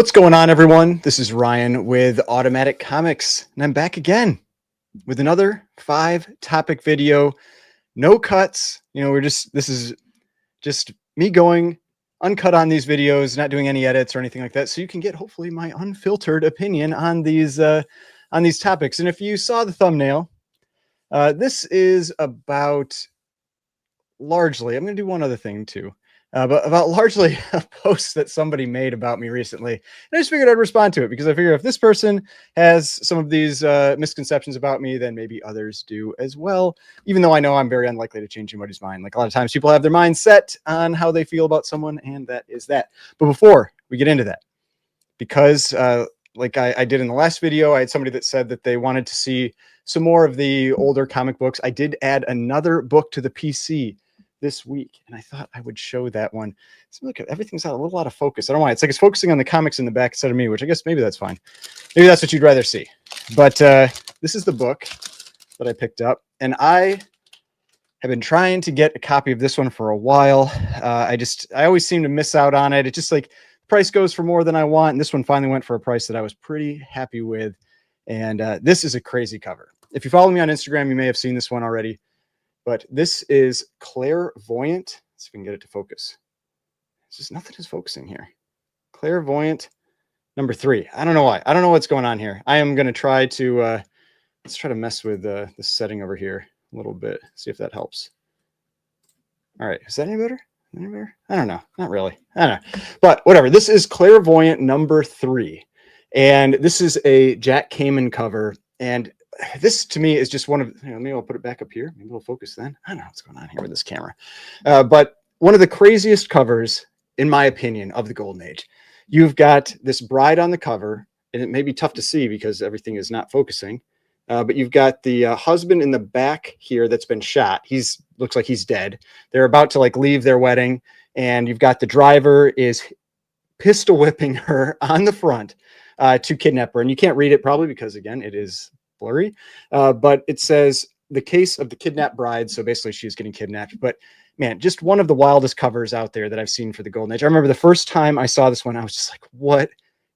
What's going on, everyone? This is Ryan with Automatic Comics, and I'm back again with another 5-topic video. No cuts. This is just me going uncut on these videos, not doing any edits or anything like that, so you can get hopefully my unfiltered opinion on these topics. And if you saw the thumbnail, this is about largely. I'm going to do one other thing too. But about largely a post that somebody made about me recently. And I just figured I'd respond to it because I figure if this person has some of these misconceptions about me, then maybe others do as well. Even though I know I'm very unlikely to change anybody's mind. Like a lot of times people have their mind set on how they feel about someone, and that is that. But before we get into that, because like I did in the last video, I had somebody that said that they wanted to see some more of the older comic books. I did add another book to the PC this week, and I thought I would show that one. So look, everything's a little out of focus. I don't know why. It's like it's focusing on the comics in the back instead of me, which I guess maybe that's fine. Maybe that's what you'd rather see. But this is the book that I picked up, and I have been trying to get a copy of this one for a while. I always seem to miss out on it. It's just like the price goes for more than I want, and this one finally went for a price that I was pretty happy with. And this is a crazy cover. If you follow me on Instagram, you may have seen this one already. But this is Clairvoyant. Let's see if we can get it to focus. It's just nothing is focusing here. Clairvoyant number 3. I don't know why. I don't know what's going on here. I am going to try to, let's try to mess with the setting over here a little bit. See if that helps. All right. Is that any better? Any better? I don't know. Not really. I don't know. But whatever. This is Clairvoyant number 3. And this is a Jack Kamen cover. And this to me is just one of, maybe I'll put it back up here. Maybe we'll focus then. I don't know what's going on here with this camera. But one of the craziest covers, in my opinion, of the Golden Age. You've got this bride on the cover, and it may be tough to see because everything is not focusing. But you've got the husband in the back here that's been shot. Looks like he's dead. They're about to leave their wedding. And you've got the driver is pistol whipping her on the front to kidnap her. And you can't read it probably because, again, it is blurry, but it says the case of the kidnapped bride. So basically she's getting kidnapped. But man, just one of the wildest covers out there that I've seen for the Golden Age. I remember the first time I saw this one, I was just like, what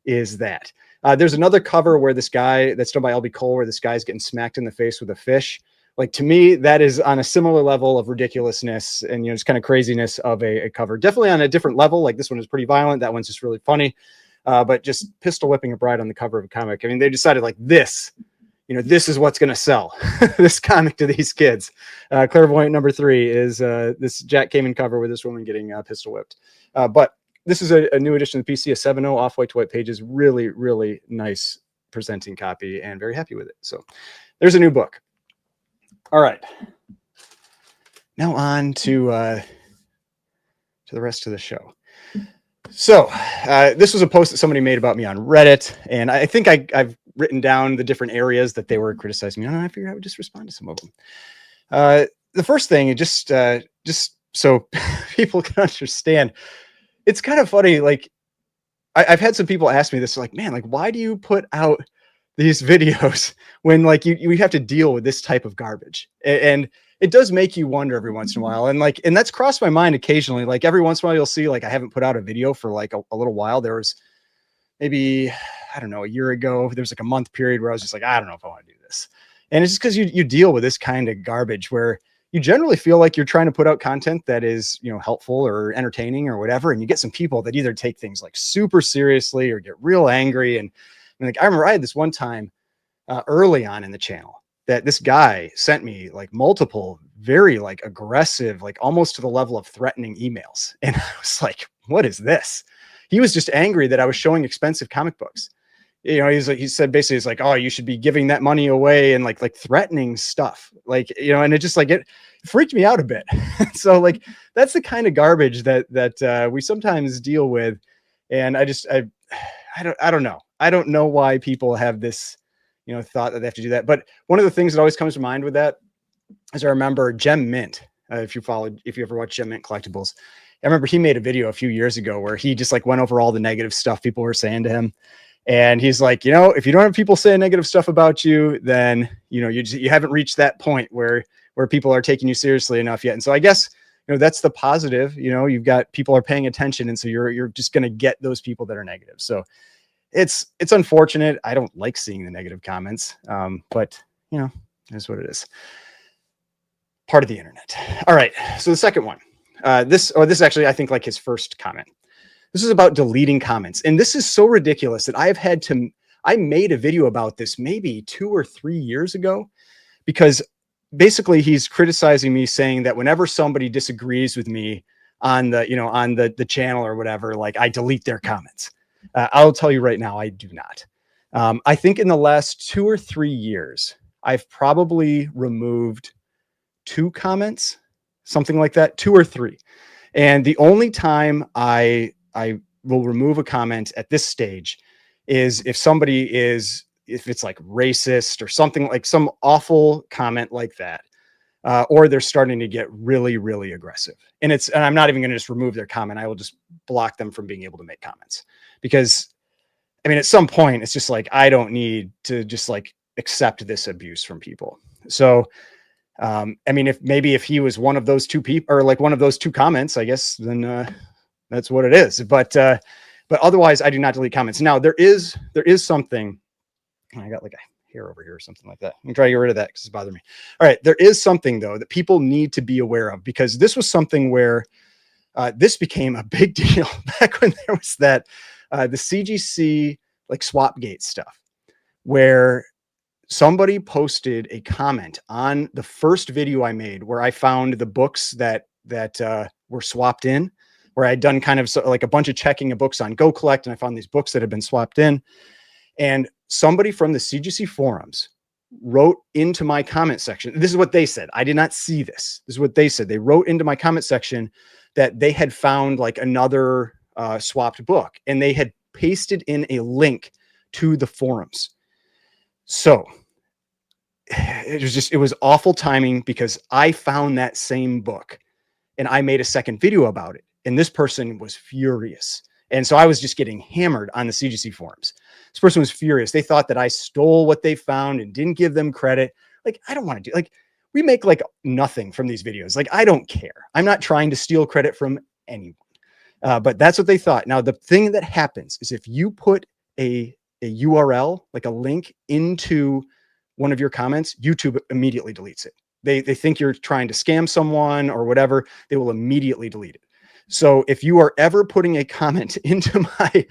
is that? There's another cover where this guy that's done by LB Cole, where this guy's getting smacked in the face with a fish. Like, to me, that is on a similar level of ridiculousness and, just kind of craziness of a cover. Definitely on a different level. Like, this one is pretty violent. That one's just really funny. But just pistol whipping a bride on the cover of a comic. I mean, they decided this is what's going to sell this comic to these kids. Clairvoyant number 3 is this Jack Kamen cover with this woman getting pistol whipped. But this is a new edition of the PC, a 7.0 off-white to white pages. Really, really nice presenting copy, and very happy with it. So there's a new book. All right. Now on to the rest of the show. So this was a post that somebody made about me on Reddit, and I think I've written down the different areas that they were criticizing me on, and I figured I would just respond to some of them. The first thing, just so people can understand, it's kind of funny. Like, I've had some people ask me this, like, man, why do you put out these videos when you have to deal with this type of garbage? And it does make you wonder every once in a while. And that's crossed my mind occasionally. Like, every once in a while you'll see, I haven't put out a video for a little while. There was maybe, I don't know, a year ago, there's a month period where I was just I don't know if I want to do this. And it's just because you deal with this kind of garbage where you generally feel like you're trying to put out content that is, helpful or entertaining or whatever. And you get some people that either take things super seriously or get real angry. And I remember I had this one time early on in the channel that this guy sent me multiple very aggressive, almost to the level of threatening emails. And I was like, what is this? He was just angry that I was showing expensive comic books. He said basically, it's oh, you should be giving that money away, and threatening stuff, and it just it freaked me out a bit. So that's the kind of garbage that we sometimes deal with. And I don't know. I don't know why people have this, thought that they have to do that. But one of the things that always comes to mind with that is I remember Gem Mint. If you ever watch Gem Mint Collectibles, I remember he made a video a few years ago where he just went over all the negative stuff people were saying to him. And he's like, if you don't have people saying negative stuff about you, then, you haven't reached that point where people are taking you seriously enough yet. And so I guess that's the positive. You've got people are paying attention, and so you're just going to get those people that are negative. So it's unfortunate. I don't like seeing the negative comments, but that's what it is. Part of the internet. All right. So the second one, this actually, I think, like his first comment. This is about deleting comments. And this is so ridiculous that I made a video about this maybe 2 or 3 years ago, because basically he's criticizing me, saying that whenever somebody disagrees with me on the channel or whatever, like, I delete their comments. I'll tell you right now, I do not. I think in the last 2 or 3 years, I've probably removed 2 comments, something like that, 2 or 3. And the only time I will remove a comment at this stage is if it's like racist or something, like some awful comment like that. Or they're starting to get really, really aggressive. And I'm not even going to just remove their comment. I will just block them from being able to make comments, because I mean, at some point it's just like, I don't need to just like accept this abuse from people. So, I mean, if he was one of those 2 people, or like one of those 2 comments, I guess, then, that's what it is. But otherwise I do not delete comments. Now there is something, I got like a hair over here or something like that. I'm trying to get rid of that because it's bothering me. All right. There is something though that people need to be aware of, because this was something where this became a big deal back when there was that, the CGC like Swapgate stuff, where somebody posted a comment on the first video I made where I found the books that were swapped in, where I'd done kind of like a bunch of checking of books on Go Collect, and I found these books that had been swapped in. And somebody from the CGC forums wrote into my comment section. This is what they said. I did not see this. This is what they said. They wrote into my comment section that they had found like another swapped book, and they had pasted in a link to the forums. So it was awful timing, because I found that same book and I made a second video about it, and this person was furious. And so I was just getting hammered on the CGC forums. This person was furious. They thought that I stole what they found and didn't give them credit. Like, I don't want to do, like, we make like nothing from these videos. Like, I don't care. I'm not trying to steal credit from anyone. But that's what they thought. Now, the thing that happens is if you put a URL, like a link, into one of your comments, YouTube immediately deletes it. They think you're trying to scam someone or whatever. They will immediately delete it. So if you are ever putting a comment into my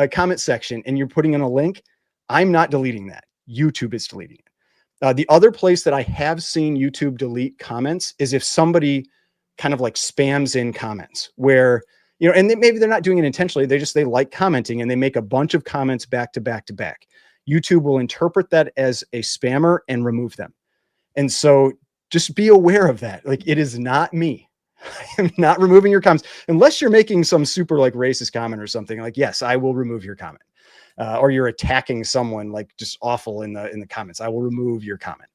comment section and you're putting in a link, I'm not deleting that. YouTube is deleting it. The other place that I have seen YouTube delete comments is if somebody kind of like spams in comments where, and maybe they're not doing it intentionally. They like commenting, and they make a bunch of comments back to back to back. YouTube will interpret that as a spammer and remove them. And so just be aware of that. Like, it is not me. I'm not removing your comments unless you're making some super like racist comment or something. Like, yes, I will remove your comment. Or you're attacking someone like just awful in the comments. I will remove your comment.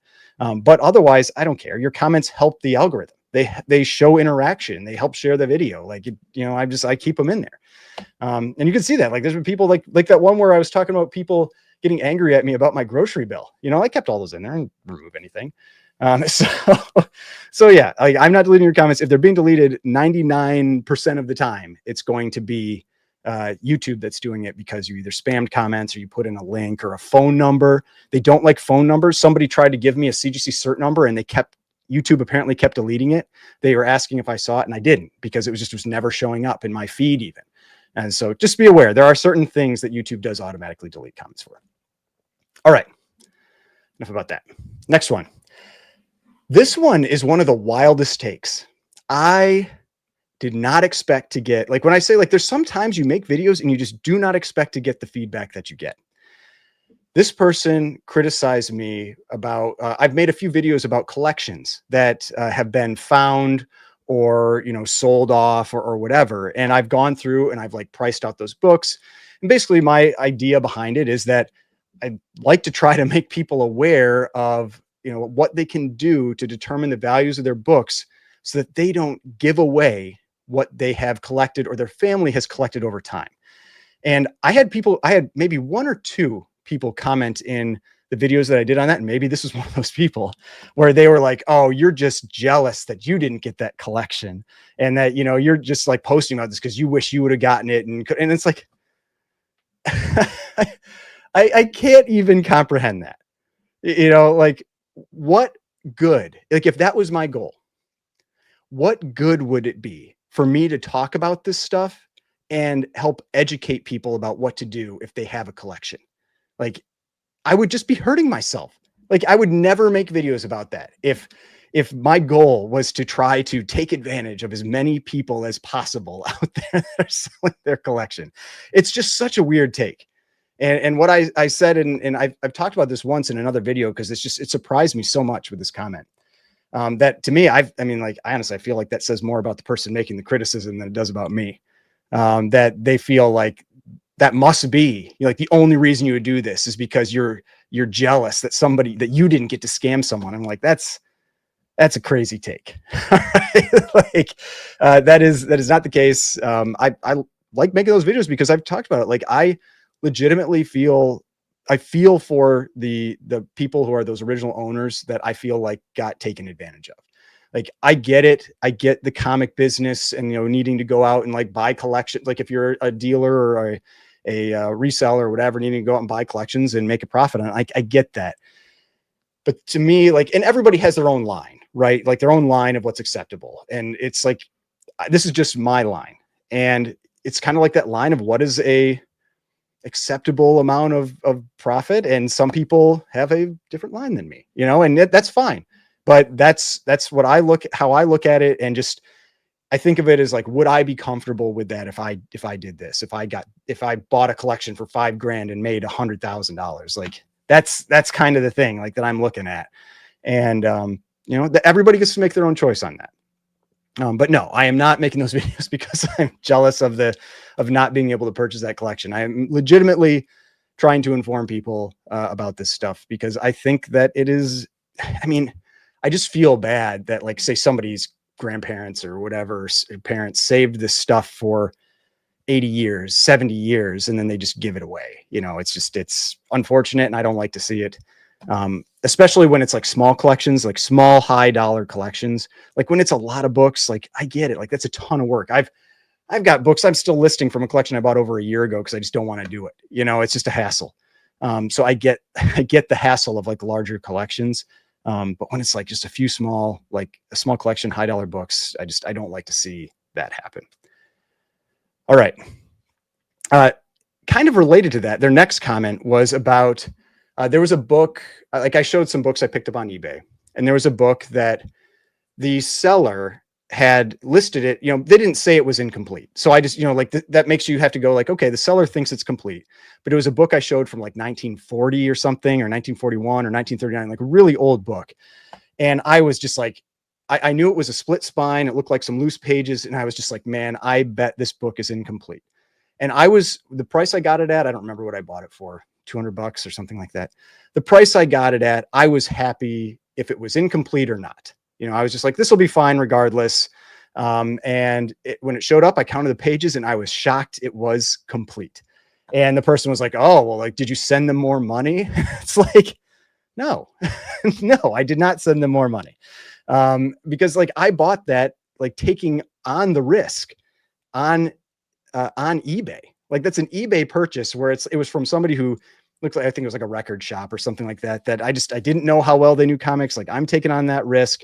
But otherwise, I don't care. Your comments help the algorithm. They show interaction. They help share the video. Like, I keep them in there. And you can see that, like, there's been people like that one where I was talking about people getting angry at me about my grocery bill. I kept all those in there and remove anything. So yeah, I'm not deleting your comments. If they're being deleted, 99% of the time, it's going to be YouTube that's doing it, because you either spammed comments or you put in a link or a phone number. They don't like phone numbers. Somebody tried to give me a CGC cert number, and YouTube apparently kept deleting it. They were asking if I saw it, and I didn't, because it was never showing up in my feed even. And so just be aware, there are certain things that YouTube does automatically delete comments for. All right, enough about that. Next one. This one is one of the wildest takes. I did not expect to get, like, when I say, like, there's sometimes you make videos and you just do not expect to get the feedback that you get. This person criticized me about, I've made a few videos about collections that have been found or, sold off or whatever. And I've gone through and I've like priced out those books. And basically my idea behind it is that I'd like to try to make people aware of, what they can do to determine the values of their books so that they don't give away what they have collected or their family has collected over time. And I had maybe 1 or 2 people comment in the videos that I did on that. And maybe this was one of those people where they were like, oh, you're just jealous that you didn't get that collection, and that, you know, you're just like posting about this because you wish you would have gotten it. And it's like, I can't even comprehend that, you know, like what good, like if that was my goal, what good would it be for me to talk about this stuff and help educate people about what to do if they have a collection? Like, I would just be hurting myself. Like, I would never make videos about that if my goal was to try to take advantage of as many people as possible out there that are selling their collection. It's just such a weird take. And what I said, and I've talked about this once in another video, because it surprised me so much with this comment. That to me, I mean, like, I honestly, I feel like that says more about the person making the criticism than it does about me. That they feel like that must be, you know, like the only reason you would do this is because you're jealous that you didn't get to scam someone. I'm like, that's a crazy take. Like, that is not the case. I like making those videos because I've talked about it. Like, I legitimately feel for the people who are those original owners that I feel like got taken advantage of. Like, I get it. I get the comic business and, you know, needing to go out and like buy collections. Like, if you're a dealer or a reseller or whatever, needing to go out and buy collections and make a profit on it, I get that. But to me, like, and everybody has their own line, right? Like their own line of what's acceptable. And it's like, this is just my line. And it's kind of like that line of what is a acceptable amount of profit. And some people have a different line than me, you know, and that's fine. But that's what how I look at it. And just, I think of it as like, would I be comfortable with that if I did this, if I bought a collection for $5,000 and made $100,000? Like, that's kind of the thing, like, that I'm looking at. And, you know, everybody gets to make their own choice on that. But no, I am not making those videos because I'm jealous of not being able to purchase that collection. I am legitimately trying to inform people about this stuff, because I think that it is, I mean, I just feel bad that, like, say somebody's grandparents or whatever parents saved this stuff for 80 years, 70 years, and then they just give it away. You know, it's unfortunate, and I don't like to see it. Especially when it's like small collections, like small high dollar collections. Like when it's a lot of books, like, I get it. Like, that's a ton of work. I've got books I'm still listing from a collection I bought over a year ago because I just don't want to do it. You know, it's just a hassle. So I get the hassle of like larger collections. But when it's like just a few like a small collection, high dollar books, I don't like to see that happen. All right. Kind of related to that, their next comment was about, there was a book, like I showed some books I picked up on eBay, and there was a book that the seller had listed it, you know, they didn't say it was incomplete. So I just, you know, like that makes you have to go like, okay, the seller thinks it's complete, but it was a book I showed from like 1940 or something, or 1941 or 1939, like a really old book. And I was just like, I knew it was a split spine. It looked like some loose pages. And I was just like, man, I bet this book is incomplete. And the price I got it at, I don't remember what I bought it for, $200 or something like that. The price I got it at, I was happy if it was incomplete or not. You know, I was just like, this will be fine regardless. And when it showed up, I counted the pages and I was shocked it was complete. And the person was like, oh, well, like, did you send them more money? It's like, no, no, I did not send them more money. Because like, I bought that, like, taking on the risk on eBay. Like, that's an eBay purchase where it was from somebody who looks like, I think it was like a record shop or something like that, that I didn't know how well they knew comics. Like, I'm taking on that risk.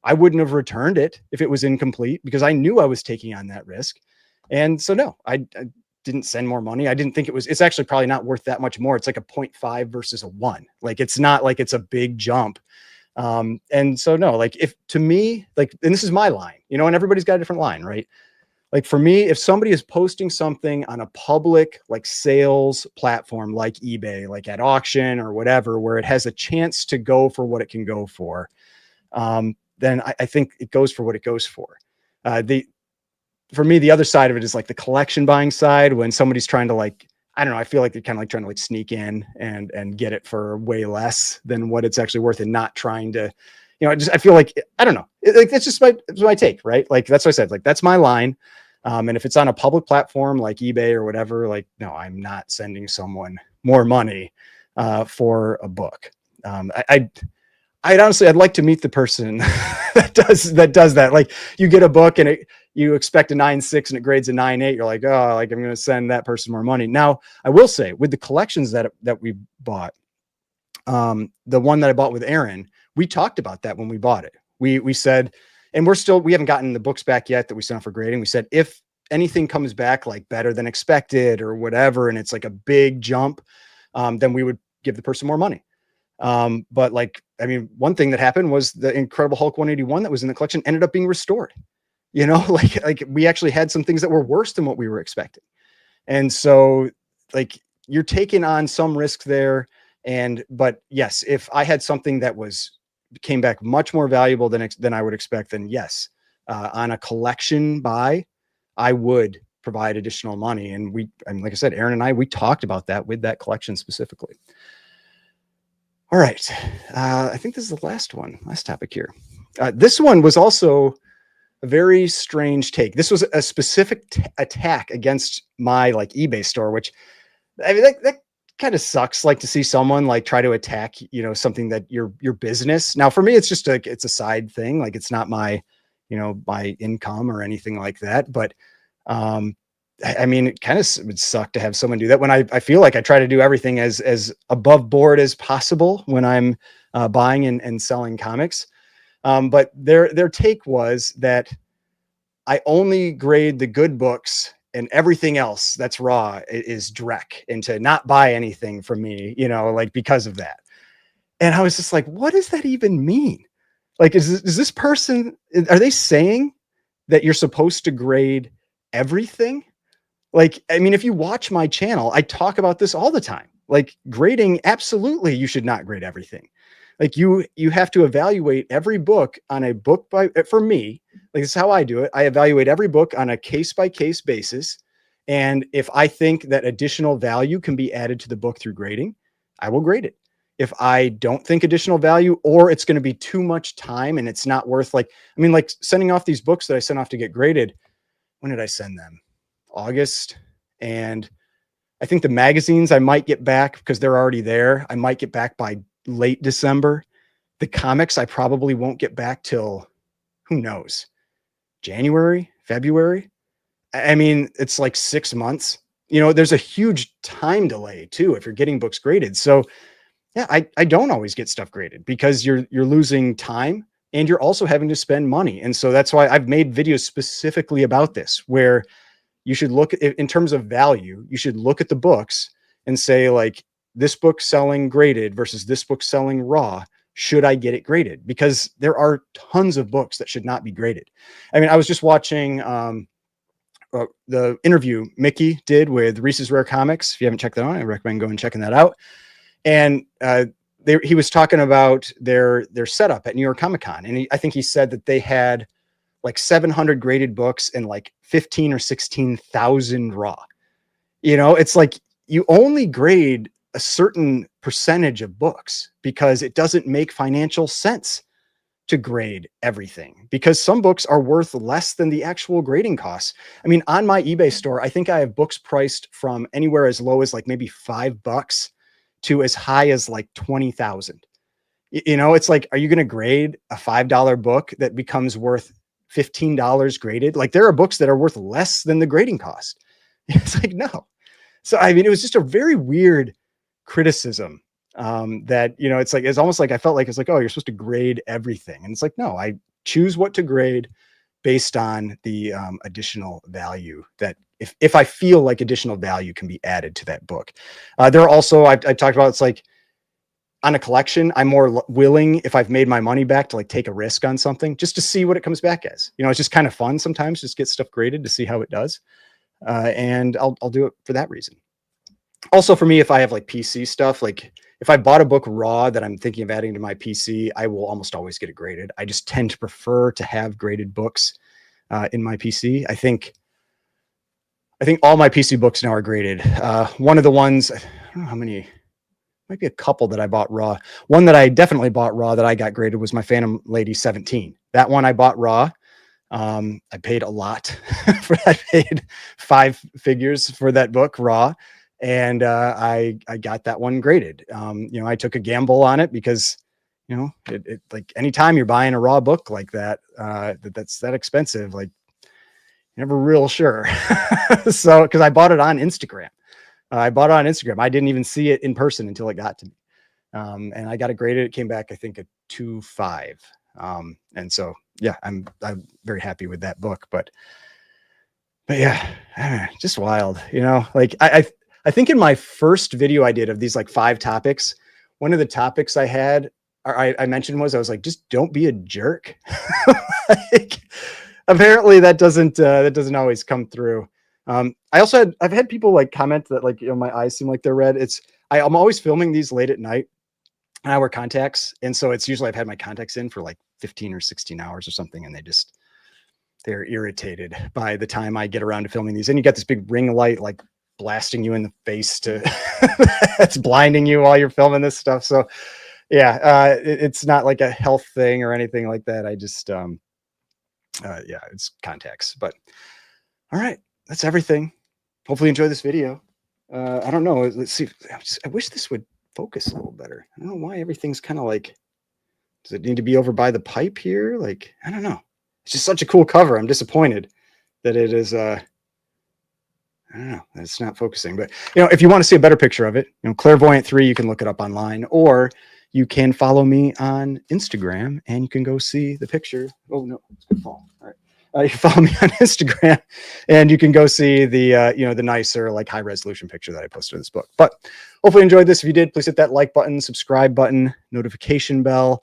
I wouldn't have returned it if it was incomplete, because I knew I was taking on that risk. And so, no, I didn't send more money. I didn't think it's actually probably not worth that much more. It's like a 0.5 versus a 1. Like, it's not like it's a big jump. And so, no, like, if to me, like, and this is my line, you know, and everybody's got a different line, right? Like, for me, if somebody is posting something on a public, like, sales platform, like eBay, like at auction or whatever, where it has a chance to go for what it can go for, then I think it goes for what it goes for. For me, the other side of it is like the collection buying side, when somebody's trying to, like, I don't know, I feel like they're kind of like trying to like sneak in and get it for way less than what it's actually worth, and not trying to, you know, I feel like, I don't know. It's just my take, right? Like, that's what I said, like, that's my line. And if it's on a public platform like eBay or whatever, like, no, I'm not sending someone more money for a book. I'd honestly, I'd like to meet the person that does that. Like, you get a book and you expect a 9.6 and it grades a 9.8. You're like, oh, like, I'm going to send that person more money. Now, I will say, with the collections that we bought, the one that I bought with Aaron, we talked about that when we bought it. We said, and we haven't gotten the books back yet that we sent off for grading. We said, if anything comes back like better than expected or whatever, and it's like a big jump, then we would give the person more money. But like, I mean, one thing that happened was the Incredible Hulk 181 that was in the collection ended up being restored. You know, like we actually had some things that were worse than what we were expecting. And so, like, you're taking on some risk there. But yes, if I had something that came back much more valuable than I would expect, then yes, on a collection buy, I would provide additional money. And like I said, Aaron and we talked about that with that collection specifically. All right. I think this is the last topic here. This one was also a very strange take. This was a specific attack against my like eBay store, which, I mean, that kind of sucks. Like, to see someone like try to attack, something that your business. Now, for me, it's just it's a side thing. Like, it's not my, my income or anything like that. But, I mean, it kind of would suck to have someone do that when I feel like I try to do everything as above board as possible when I'm buying and selling comics. But their take was that I only grade the good books and everything else that's raw is dreck, and to not buy anything from me, like, because of that. And I was just like, what does that even mean? Like, is this person, are they saying that you're supposed to grade everything? Like, I mean, if you watch my channel, I talk about this all the time. Like, grading, absolutely, you should not grade everything. Like, you have to evaluate every book on a book by, for me, like, this is how I do it. I evaluate every book on a case-by-case basis. And if I think that additional value can be added to the book through grading, I will grade it. If I don't think additional value, or it's going to be too much time and it's not worth, like, I mean, like, sending off these books that I sent off to get graded, when did I send them? August. And I think the magazines I might get back because they're already there. I might get back by late December. The comics I probably won't get back till, who knows, January, February. I mean, it's like 6 months. There's a huge time delay too if you're getting books graded. So yeah, I don't always get stuff graded because you're losing time and you're also having to spend money. And so that's why I've made videos specifically about this, where you should look at, in terms of value, you should look at the books and say, like, this book selling graded versus this book selling raw. Should I get it graded? Because there are tons of books that should not be graded. I mean, I was just watching the interview Mickey did with Reese's Rare Comics. If you haven't checked that out, I recommend going and checking that out. And he was talking about their setup at New York Comic Con. And I think he said that they had like 700 graded books and like 15 or 16,000 raw. It's like, you only grade a certain percentage of books because it doesn't make financial sense to grade everything, because some books are worth less than the actual grading costs. I mean, on my eBay store, I think I have books priced from anywhere as low as like maybe $5 to as high as like 20,000. It's like, are you going to grade a $5 book that becomes worth $15 graded? Like, there are books that are worth less than the grading cost. It's like, no. So, I mean, it was just a very weird criticism that, it's like, it's almost like, I felt like it's like, oh, you're supposed to grade everything. And it's like, no, I choose what to grade based on the additional value that if I feel like additional value can be added to that book. There are also, I talked about, it's like, on a collection, I'm more willing, if I've made my money back, to like take a risk on something just to see what it comes back as. It's just kind of fun sometimes, just get stuff graded to see how it does. And I'll do it for that reason. Also, for me, if I have like PC stuff, like if I bought a book raw that I'm thinking of adding to my PC, I will almost always get it graded. I just tend to prefer to have graded books in my PC. I think all my PC books now are graded. One of the ones, I don't know how many, might be a couple that I bought raw. One that I definitely bought raw that I got graded was my Phantom Lady 17. That one I bought raw. I paid a lot for that. I paid 5 figures for that book raw. and I got that one graded. You know, I took a gamble on it because, you know, it like anytime you're buying a raw book like that, that's that expensive, like you're never real sure. So, because I bought it on Instagram. I bought it on Instagram. I didn't even see it in person until it got to me. And I got it graded. It came back, I think, a 2.5. And so, yeah, I'm very happy with that book. But yeah, just wild, you know. Like I think in my first video I did of these like 5 topics, one of the topics I had, or I mentioned was I was like, just don't be a jerk. Like, apparently that doesn't always come through. I've had people like comment that, like, you know, my eyes seem like they're red. I'm always filming these late at night, and I wear contacts, and so it's usually I've had my contacts in for like 15 or 16 hours or something, and they're irritated by the time I get around to filming these. And you got this big ring light like blasting you in the face to it's blinding you while you're filming this stuff. So yeah, it's not like a health thing or anything like that. I just yeah, it's contacts. But all right, that's everything. Hopefully you enjoy this video. I don't know. Let's see. I wish this would focus a little better. I don't know why everything's kind of like, does it need to be over by the pipe here? Like, I don't know. It's just such a cool cover. I'm disappointed that it is, I don't know, it's not focusing. But, you know, if you want to see a better picture of it, you know, Clairvoyant 3, you can look it up online, or you can follow me on Instagram and you can go see the picture. Oh, no, it's going to fall. All right. You can follow me on Instagram and you can go see the, you know, the nicer, like, high resolution picture that I posted in this book. But hopefully you enjoyed this. If you did, please hit that like button, subscribe button, notification bell.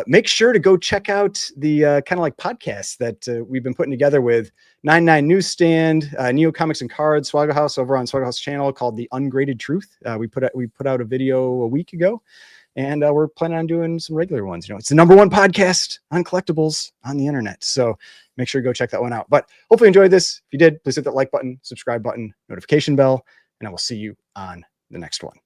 Make sure to go check out the kind of like podcasts that we've been putting together with 99 Newsstand, Neo Comics and Cards, Swaggle House over on Swaggle House channel, called The Ungraded Truth. We put out a video a week ago, and we're planning on doing some regular ones. You know, it's the #1 podcast on collectibles on the internet. So make sure to go check that one out. But hopefully you enjoyed this. If you did, please hit that like button, subscribe button, notification bell, and I will see you on the next one.